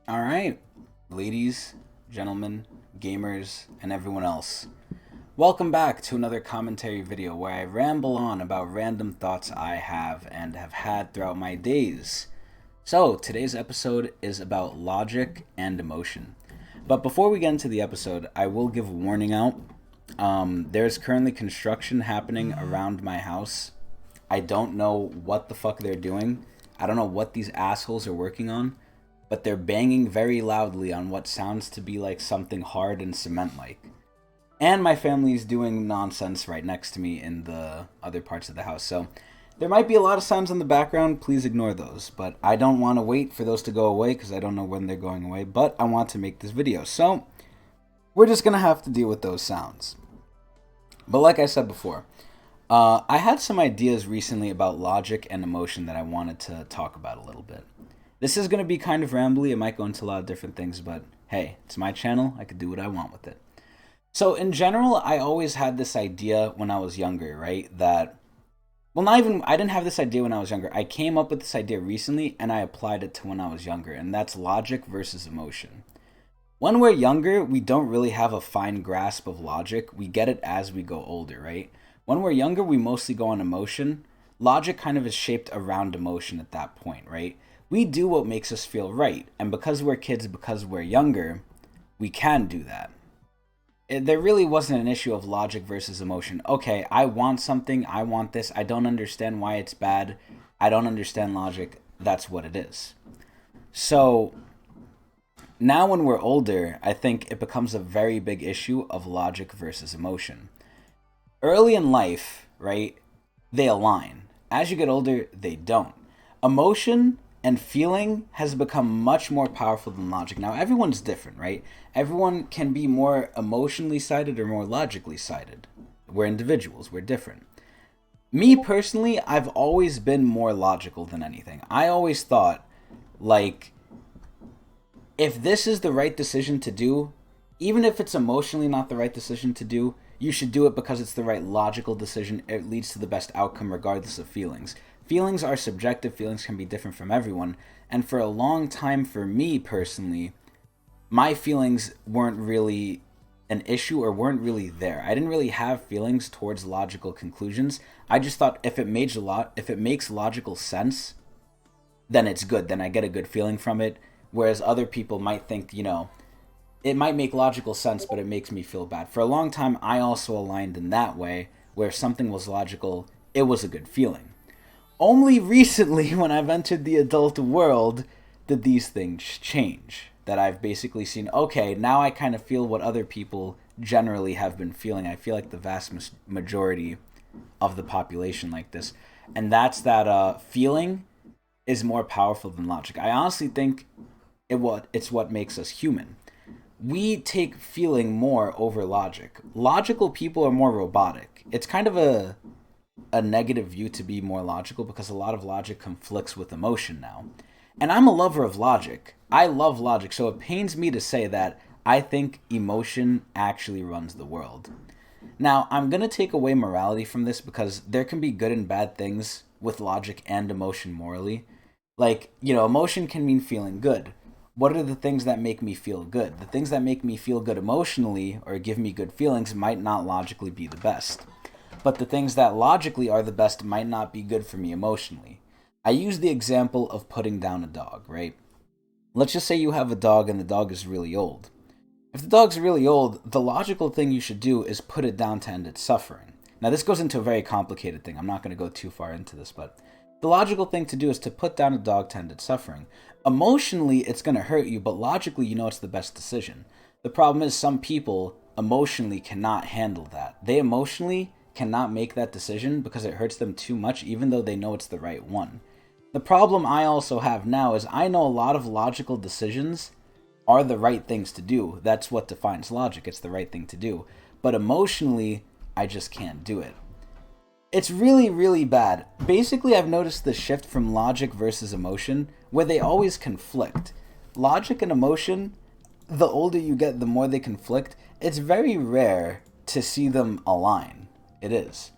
All right, ladies, gentlemen, gamers, and everyone else. Welcome back to another commentary video where I ramble on about random thoughts I have and have had throughout my days. So, today's episode is about logic and emotion. But before we get into the episode, I will give a warning out. There's currently construction happening around my house. I don't know what the fuck they're doing. I don't know what these assholes are working on, but they're banging very loudly on what sounds to be like something hard and cement-like. And my family's doing nonsense right next to me in the other parts of the house. So there might be a lot of sounds in the background. Please ignore those. But I don't want to wait for those to go away because I don't know when they're going away. But I want to make this video. So we're just going to have to deal with those sounds. But like I said before, I had some ideas recently about logic and emotion that I wanted to talk about a little bit. This is going to be kind of rambly. It might go into a lot of different things, but hey, it's my channel. I could do what I want with it. So in general, I always had this idea when I was younger, right? I didn't have this idea when I was younger. I came up with this idea recently and I applied it to when I was younger, and that's logic versus emotion. When we're younger, we don't really have a fine grasp of logic. We get it as we go older, right? When we're younger, we mostly go on emotion. Logic kind of is shaped around emotion at that point, right? We do what makes us feel right. And because we're kids, because we're younger, we can do that. There really wasn't an issue of logic versus emotion. Okay, I want something, I want this, I don't understand why it's bad, I don't understand logic, that's what it is. So, now when we're older, I think it becomes a very big issue of logic versus emotion. Early in life, right, they align. As you get older, they don't. Emotion and feeling has become much more powerful than logic. Now, everyone's different, right? Everyone can be more emotionally sided or more logically sided. We're individuals, we're different. Me personally, I've always been more logical than anything. I always thought, like, if this is the right decision to do, even if it's emotionally not the right decision to do, you should do it because it's the right logical decision. It leads to the best outcome regardless of feelings. Feelings are subjective. Feelings can be different from everyone. And for a long time, for me personally, my feelings weren't really an issue or weren't really there. I didn't really have feelings towards logical conclusions. I just thought if it makes logical sense, then it's good. Then I get a good feeling from it. Whereas other people might think, it might make logical sense, but it makes me feel bad. For a long time, I also aligned in that way, where if something was logical, it was a good feeling. Only recently, when I've entered the adult world, did these things change. That I've basically seen, okay, now I kind of feel what other people generally have been feeling. I feel like the vast majority of the population like this. And that's that feeling is more powerful than logic. I honestly think it's what makes us human. We take feeling more over logic. Logical people are more robotic. It's kind of a negative view to be more logical because a lot of logic conflicts with emotion now. And I'm a lover of logic. I love logic, so it pains me to say that I think emotion actually runs the world. Now, I'm going to take away morality from this because there can be good and bad things with logic and emotion morally. Like, emotion can mean feeling good. What are the things that make me feel good? The things that make me feel good emotionally or give me good feelings might not logically be the best. But the things that logically are the best might not be good for me emotionally. I use the example of putting down a dog, right? Let's just say you have a dog and the dog is really old. If the dog's really old, the logical thing you should do is put it down to end its suffering. Now, this goes into a very complicated thing. I'm not going to go too far into this, but the logical thing to do is to put down a dog to end its suffering. Emotionally, it's going to hurt you, but logically, it's the best decision. The problem is some people emotionally cannot handle that. They emotionally cannot make that decision because it hurts them too much, even though they know it's the right one. The problem I also have now is I know a lot of logical decisions are the right things to do. That's what defines logic. It's the right thing to do. But emotionally, I just can't do it. It's really, really bad. Basically, I've noticed the shift from logic versus emotion, where they always conflict. Logic and emotion, the older you get, the more they conflict. It's very rare to see them align. It is.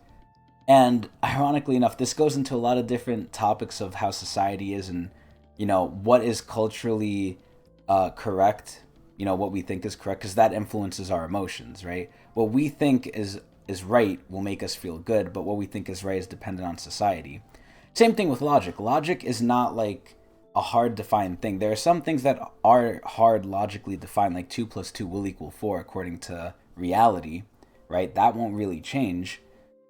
And ironically enough, this goes into a lot of different topics of how society is and, what is culturally correct, what we think is correct, because that influences our emotions, right? What we think is right will make us feel good, but what we think is right is dependent on society. Same thing with logic. Logic is not like a hard defined thing. There are some things that are hard logically defined, like 2 plus 2 will equal 4 according to reality, right? That won't really change.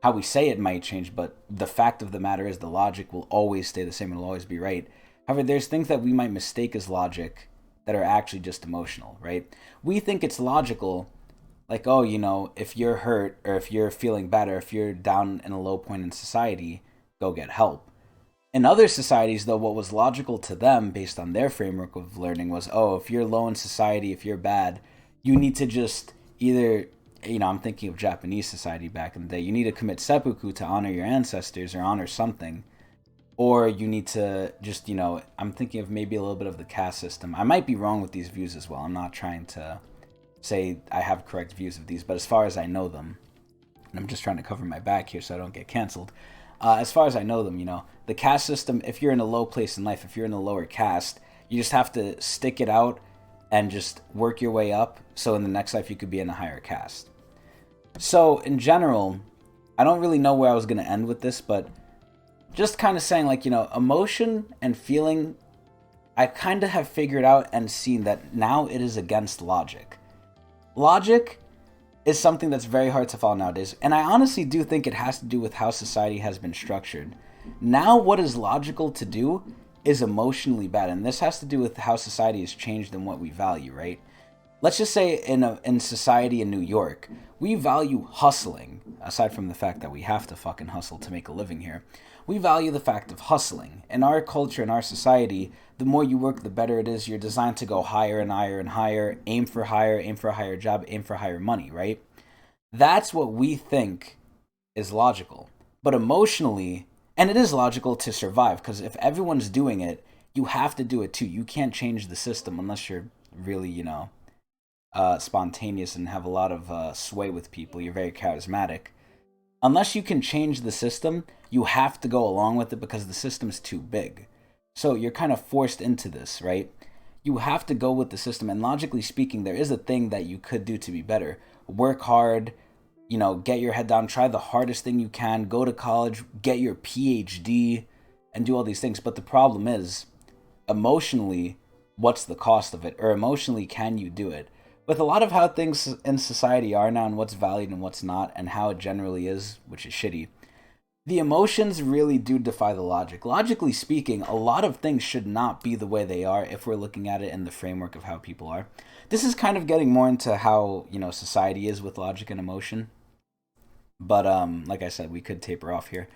How we say it might change, but the fact of the matter is the logic will always stay the same and will always be right. However, there's things that we might mistake as logic that are actually just emotional, right? We think it's logical, like, oh, if you're hurt or if you're feeling bad or if you're down in a low point in society, go get help. In other societies, though, what was logical to them based on their framework of learning was, oh, if you're low in society, if you're bad, you need to just either, I'm thinking of Japanese society back in the day, you need to commit seppuku to honor your ancestors or honor something. Or you need to just, I'm thinking of maybe a little bit of the caste system. I might be wrong with these views as well. I'm not trying to say I have correct views of these, but as far as I know them, and I'm just trying to cover my back here so I don't get canceled. As far as I know them, the caste system, if you're in a low place in life, if you're in a lower caste, you just have to stick it out and just work your way up so in the next life you could be in a higher caste. So in general, I don't really know where I was going to end with this, but just kind of saying, like, emotion and feeling, I kind of have figured out and seen that now it is against logic. Logic is something that's very hard to follow nowadays, and I honestly do think it has to do with how society has been structured. Now what is logical to do is emotionally bad, and this has to do with how society has changed and what we value, right? Let's just say in society in New York, we value hustling, aside from the fact that we have to fucking hustle to make a living here. We value the fact of hustling. In our culture, in our society, the more you work, the better it is. You're designed to go higher and higher and higher, aim for a higher job, aim for higher money, right? That's what we think is logical. But emotionally, and it is logical to survive, because if everyone's doing it, you have to do it too. You can't change the system unless you're really, spontaneous and have a lot of sway with people. You're very charismatic. Unless you can change the system, you have to go along with it because the system's too big. So you're kind of forced into this, right? You have to go with the system. And logically speaking, there is a thing that you could do to be better. Work hard, get your head down, try the hardest thing you can, go to college, get your PhD, and do all these things. But the problem is, emotionally, what's the cost of it? Or emotionally, can you do it? With a lot of how things in society are now and what's valued and what's not and how it generally is, which is shitty, the emotions really do defy the logic. Logically speaking, a lot of things should not be the way they are if we're looking at it in the framework of how people are. This is kind of getting more into how, society is with logic and emotion. But like I said, we could taper off here.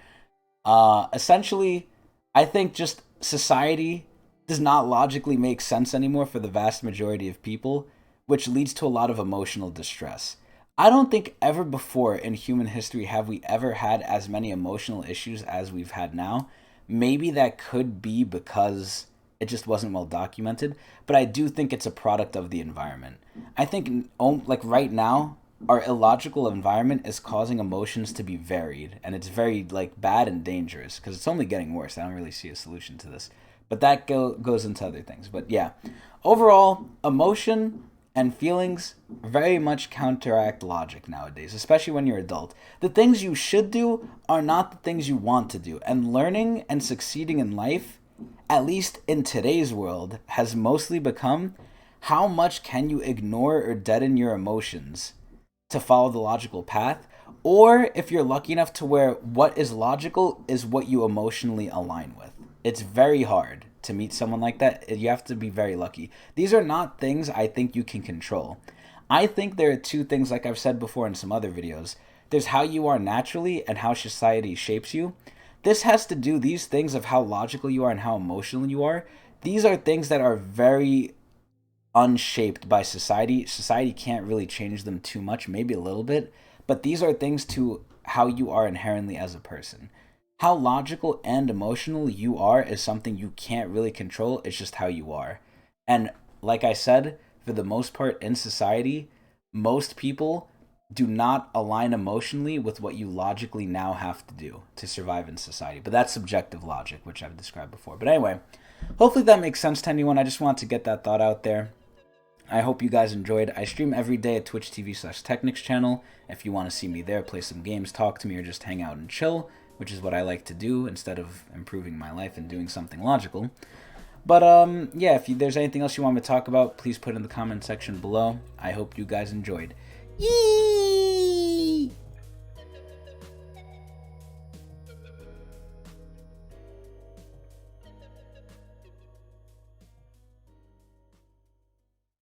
Essentially, I think just society does not logically make sense anymore for the vast majority of people, which leads to a lot of emotional distress. I don't think ever before in human history have we ever had as many emotional issues as we've had now. Maybe that could be because it just wasn't well documented, but I do think it's a product of the environment. I think, like right now, our illogical environment is causing emotions to be varied, and it's very like bad and dangerous because it's only getting worse. I don't really see a solution to this, but that goes into other things. But yeah, overall, emotion and feelings very much counteract logic nowadays, especially when you're adult. The things you should do are not the things you want to do. And learning and succeeding in life, at least in today's world, has mostly become how much can you ignore or deaden your emotions to follow the logical path, or if you're lucky enough to where what is logical is what you emotionally align with. It's very hard to meet someone like that. You have to be very lucky. These are not things I think you can control. I think there are two things, like I've said before in some other videos. There's how you are naturally and how society shapes you. This has to do, these things of how logical you are and how emotional you are, these are things that are very unshaped by society. Society can't really change them too much, maybe a little bit, but these are things to how you are inherently as a person. How logical and emotional you are is something you can't really control. It's just how you are. And like I said, for the most part in society, most people do not align emotionally with what you logically now have to do to survive in society. But that's subjective logic, which I've described before. But anyway, hopefully that makes sense to anyone. I just wanted to get that thought out there. I hope you guys enjoyed. I stream every day at Twitch TV/Tecnics channel. If you want to see me there, play some games, talk to me, or just hang out and chill, which is what I like to do instead of improving my life and doing something logical. But yeah, if there's anything else you want me to talk about, please put it in the comment section below. I hope you guys enjoyed. Yee!